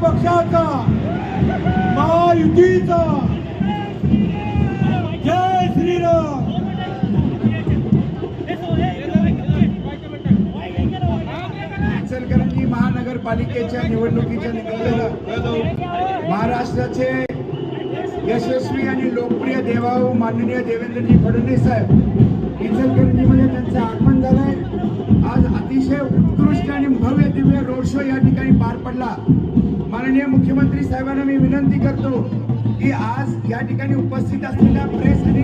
पक्षाचा महायुतीचा जय श्रीराम। इचलकरंजी महानगरपालिकेच्या निवडणुकीच्या निमित्तानं महाराष्ट्राचे यशस्वी आणि लोकप्रिय देवाभाऊ माननीय देवेंद्रजी फडणवीस साहेब इचलकरंजीमध्ये त्यांचं आगमन झालंय। आज अतिशय उत्कृष्ट आणि भव्य दिव्य रोड शो या ठिकाणी पार पडला। माननीय मुख्यमंत्री साहेबांना मी विनंती करतो की आज या ठिकाणी उपस्थित असलेल्या प्रेस आणि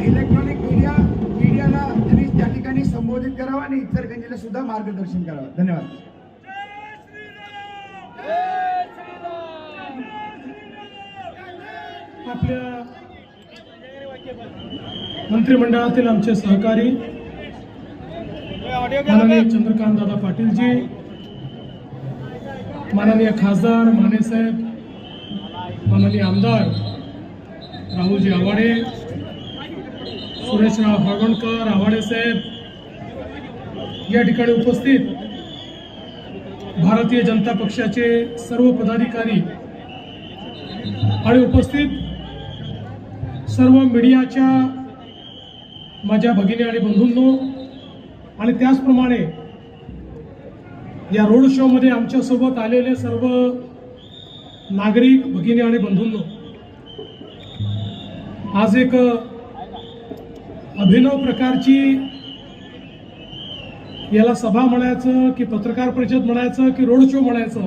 इलेक्ट्रॉनिक मीडियाला त्यांनी त्या ठिकाणी संबोधित करावं आणि इचलकरंजीला सुद्धा मार्गदर्शन करावं। धन्यवाद। आपल्या मंत्रिमंडळातील आमचे सहकारी माननीय चंद्रकांत दादा पाटील जी, माननीय खासदार माने साहेब, माननीय आमदार राहुलजी आवाडे, सुरेशराव हळवणकर आवाडे साहेब, या ठिकाणी उपस्थित भारतीय जनता पक्षाचे सर्व पदाधिकारी आणि उपस्थित सर्व मीडियाच्या माझ्या भगिनी आणि बंधूंनो, आणि त्याचप्रमाणे या रोड शो मध्ये आमच्या सोबत आलेले सर्व नागरिक भगिनी आणि बंधूंनो, आज एक अभिनव प्रकारची याला सभा म्हणायचं की पत्रकार परिषद म्हणायचं की रोड शो म्हणायचं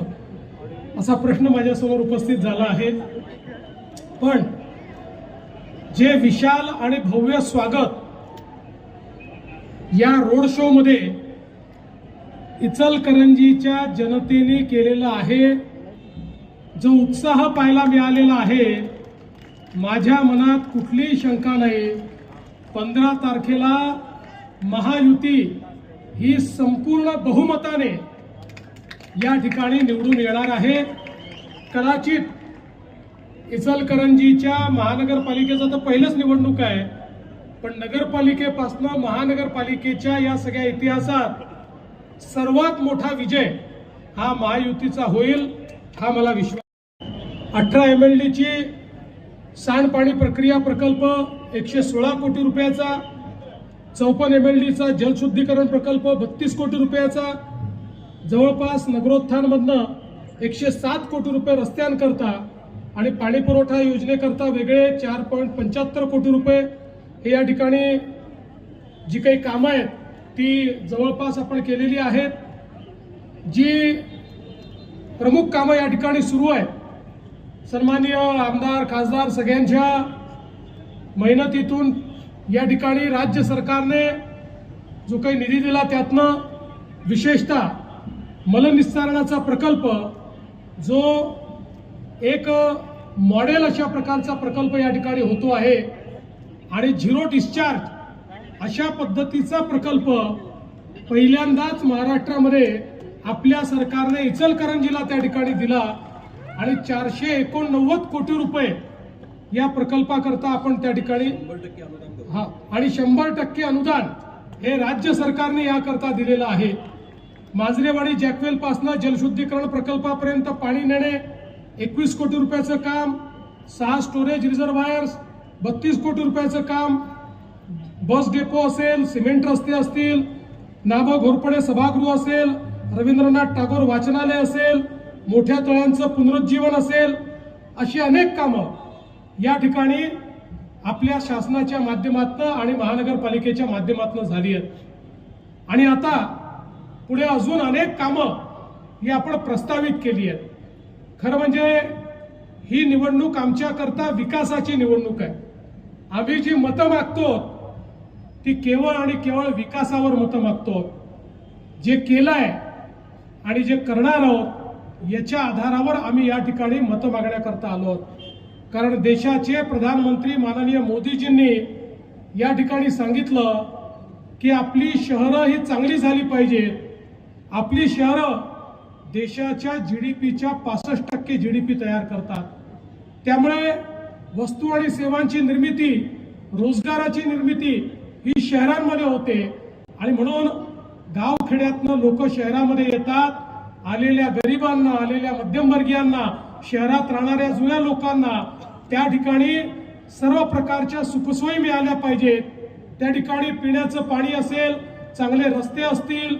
असा प्रश्न माझ्यासमोर उपस्थित झाला आहे। पण जे विशाल आणि भव्य स्वागत या रोड शो मध्ये इचलकरंजीच्या जनतेने केलेलं आहे, जो उत्साह पाहायला मिळालेला आहे, माझ्या मनात कुठलीही शंका नाही। 15 तारखेला महायुती ही संपूर्ण बहुमताने या ठिकाणी निवडून येणार आहे। कदाचित इचलकरंजीच्या महानगरपालिकेचा तर पहिलंच निवडणूक आहे, पण नगरपालिकेपासून महानगरपालिकेच्या या सगळ्या इतिहासात सर्वात मोठा विजय हा महायुतीचा होईल, हा मला विश्वास। 18 MLD ची सांडपाणी प्रक्रिया प्रकल्प 116 कोटी रुपयाचा, 54 MLD चा जलशुद्धीकरण प्रकल्प 32 कोटी रुपयाचा, जवळपास नगरोत्थानमधनं 107 कोटी रुपये रस्त्यांकरता आणि पाणी पुरवठा योजनेकरता वेगळे 4.75 कोटी रुपये हे या ठिकाणी जी काही कामं आहेत ती जवळपास आपण केलेली आहेत। जी प्रमुख कामं या ठिकाणी सुरू आहेत, सन्माननीय आमदार खासदार सगळ्यांच्या मेहनतीतून या ठिकाणी राज्य सरकारने जो काही निधी दिला त्यातनं विशेषतः मलनिस्सारणाचा प्रकल्प जो एक मॉडेल अशा प्रकारचा प्रकल्प या ठिकाणी होतो आहे आणि झिरो डिस्चार्ज अशा पद्धतीचा प्रकल्प पहिल्यांदाच महाराष्ट्रामध्ये आपल्या सरकारने इचलकरंजीला त्या ठिकाणी दिला आणि 489 कोटी रुपये या प्रकल्पाकरता आपण त्या ठिकाणी आणि 100% अनुदान हे राज्य सरकारने याकरता दिलेलं आहे। मांजरेवाडी जॅकवेल पासून जलशुद्धीकरण प्रकल्पापर्यंत पाणी नेणे 21 कोटी रुपयाचं काम, 6 स्टोरेज रिझर्वायर्स 32 कोटी रुपयाचं काम, बस डेपो असेल, सिमेंट रस्ते असतील, नाभा घोरपडे सभागृह असेल, रवींद्रनाथ टागोर वाचनालय असेल, मोठ्या तळ्यांचं पुनरुज्जीवन असेल, अशी अनेक कामं या ठिकाणी आपल्या शासनाच्या माध्यमातून आणि महानगरपालिकेच्या माध्यमातून झाली आहेत। आणि आता पुढे अजून अनेक कामं ही आपण प्रस्तावित केली आहेत। खरं म्हणजे ही निवडणूक आमच्याकरता विकासाची निवडणूक आहे। आम्ही जी मतं मागतो ती केवळ आणि केवळ विकासावर मतं मागतो। जे केलंय आणि जे करणार आहोत याच्या आधारावर आम्ही या ठिकाणी मतं मागण्याकरता आलो आहोत। कारण देशाचे प्रधानमंत्री माननीय मोदीजींनी या ठिकाणी सांगितलं की आपली शहरं ही चांगली झाली पाहिजेत। आपली शहरं देशाच्या GDPच्या 65% GDP तयार करतात। त्यामुळे वस्तू आणि सेवांची निर्मिती, रोजगाराची निर्मिती ही शहरांमध्ये होते आणि म्हणून गावखेड्यातनं लोक शहरामध्ये येतात आलेल्या गरिबांना, आलेल्या मध्यमवर्गीयांना, शहरात राहणाऱ्या जुन्या लोकांना त्या ठिकाणी सर्व प्रकारच्या सुखसोयी मिळाल्या पाहिजेत. त्या ठिकाणी पिण्याचं पाणी असेल, चांगले रस्ते असतील,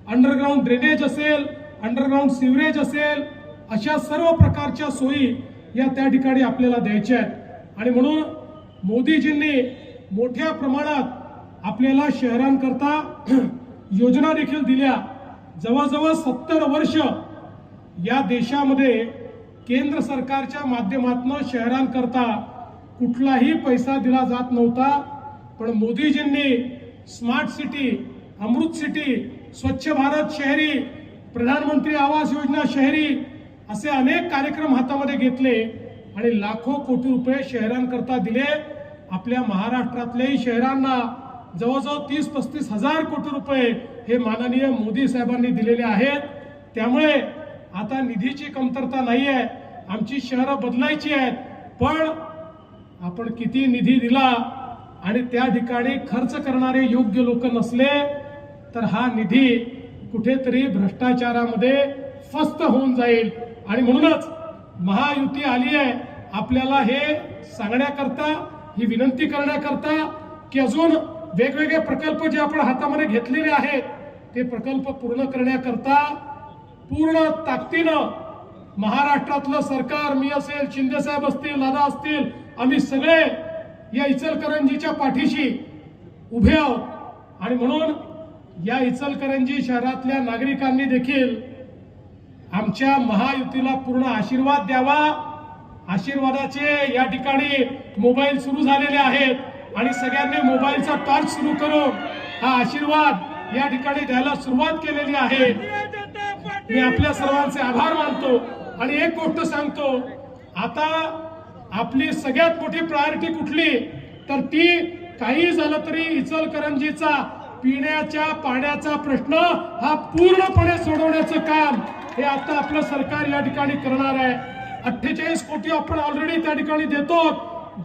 अंडरग्राऊंड ड्रेनेज असेल, अंडरग्राऊंड सिवरेज असेल, अशा सर्व प्रकारच्या सोयी या त्या ठिकाणी आपल्याला द्यायच्या आहेत. आणि म्हणून मोदीजींनी मोठ्या प्रमाणात आपल्याला शहरांकरता योजना देखील दिल्या. जवळजवळ 70 वर्ष या देशामध्ये केंद्र सरकारच्या माध्यमातून शहरांकरता कुठलाही पैसा दिला जात नव्हता. पण मोदीजींनी स्मार्ट सिटी, अमृत सिटी, स्वच्छ भारत शहरी, प्रधानमंत्री आवास योजना शहरी असे अनेक कार्यक्रम हातामध्ये घेतले आणि लाखो कोटी रुपये शहरांकरता दिले. आपल्या महाराष्ट्रातल्याही शहरांना जवळजवळ 30-35 हजार कोटी रुपये हे माननीय मोदी साहेबांनी दिलेले आहेत. त्यामुळे आता निधीची कमतरता नाही आहे. आमची शहरं बदलायची आहेत, पण आपण किती निधी दिला आणि त्या ठिकाणी खर्च करणारे योग्य लोक नसले तर हा निधी कुठेतरी भ्रष्टाचारामध्ये फस्त होऊन जाईल. आणि म्हणूनच महायुती आली आहे आपल्याला हे सांगण्याकरता, ही विनंती करण्याकरता की अजून वेगवेगळे प्रकल्प जे आपण हातामध्ये घेतलेले आहेत ते प्रकल्प पूर्ण करण्याकरता पूर्ण ताकदीनं महाराष्ट्रातलं सरकार, मी असेल, शिंदे साहेब असतील, दादा असतील, आम्ही सगळे या इचलकरंजीच्या पाठीशी उभे आहोत. आणि म्हणून या इचलकरंजी शहरातल्या नागरिकांनी देखील आमच्या महायुतीला पूर्ण आशीर्वाद द्यावा. आशीर्वादाचे या ठिकाणी मोबाईल सुरू झालेले आहेत आणि सगळ्यांनी मोबाईलचा टॉर्च सुरू करून हा आशीर्वाद या ठिकाणी द्यायला सुरुवात केलेली आहे. मी आपल्या सर्वांचे आभार मानतो. आणि एक गोष्ट सांगतो, आता आपली सगळ्यात मोठी प्रायोरिटी कुठली तर ती काही झालं तरी इचलकरंजीचा पिण्याच्या पाण्याचा प्रश्न हा पूर्णपणे सोडवण्याचं काम हे आता आपलं सरकार या ठिकाणी करणार आहे. 48 कोटी आपण ऑलरेडी त्या ठिकाणी देतो.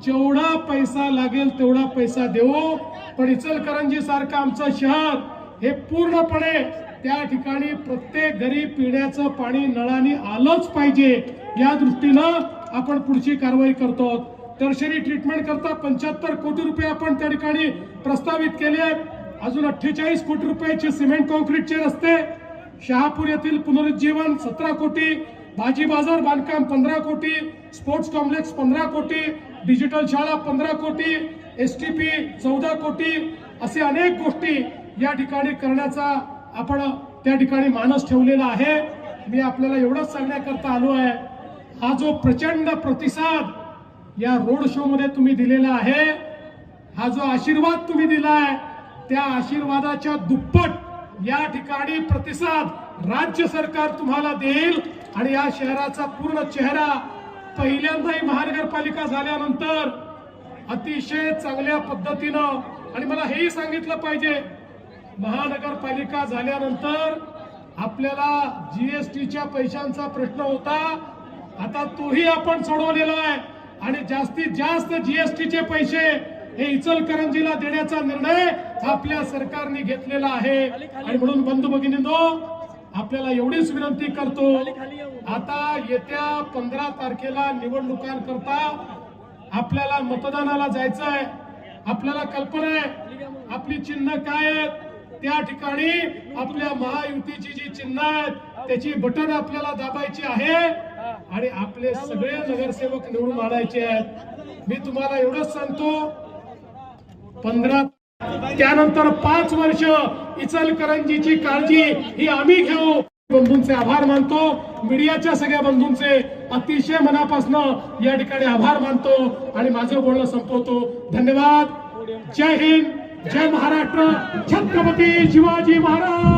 जेवढा पैसा लागेल तेवढा पैसा देऊ, पण इचलकरंजी सारखं आमचं शहर हे पूर्णपणे त्या ठिकाणी प्रत्येक घरी पिण्याचं पाणी नळाने आलंच पाहिजे या दृष्टीनं आपण पुढची कारवाई करतो. टर्शरी ट्रीटमेंट करता 75 कोटी रुपये आपण त्या ठिकाणी प्रस्तावित केले आहेत. अजून 48 कोटी रुपयाचे सिमेंट कॉन्क्रीटचे रस्ते, शहापूर येथील पुनरुज्जीवन 17 कोटी, भाजी बाजार बांधकाम 15 कोटी, स्पोर्ट्स कॉम्प्लेक्स 15 कोटी, डिजिटल शाळा 15 कोटी, STP 14 कोटी, असे अनेक गोष्टी या ठिकाणी करण्याचा आपण त्या ठिकाणी मानस ठेवलेला आहे. मी आपल्याला एवढंच सांगण्याकरता आलो आहे, हा जो प्रचंड प्रतिसाद या रोड शो मध्ये तुम्ही दिलेला आहे, हा जो आशीर्वाद तुम्ही दिलाय, त्या आशीर्वादाच्या दुप्पट या ठिकाणी प्रतिसाद राज्य सरकार तुम्हाला देईल. आणि या शहराचा पूर्ण चेहरा पहिल्यांदाही महानगरपालिका झाल्यानंतर अतिशय चांगल्या पद्धतीनं, आणि मला हेही सांगितलं पाहिजे, महानगरपालिका झाल्यानंतर आपल्याला GSTच्या पैशांचा प्रश्न होता, आता तोही आपण सोडवलेला आहे. आणि जास्तीत जास्त GSTचे पैसे हे इचलकरंजीला देण्याचा निर्णय आपल्या सरकारने घेतलेला आहे. आणि म्हणून बंधू भगिनींनो, आपल्याला एवढीच विनंती करतो, आता येत्या 15 तारखेला निवडणुकांकरता आपल्याला मतदानाला जायचं आहे. आपल्याला कल्पना आहे आपली चिन्ह काय आहेत, त्या ठिकाणी आपल्या महायुतीची जी चिन्ह आहेत त्याची बटन आपल्याला दाबायची आहे आणि आपले सगळे नगरसेवक निवडून आणायचे आहेत. मी तुम्हाला एवढंच सांगतो, 15 त्यानंतर 5 वर्ष इचलकरंजीची काळजी ही आम्ही घेऊ. बंधूंचे आभार मानतो, मीडियाच्या सगळ्या बंधूंचे अतिशय मनापासून या ठिकाणी आभार मानतो आणि माझं बोलणं संपवतो. धन्यवाद. जय हिंद, जय महाराष्ट्र, छत्रपती शिवाजी महाराज.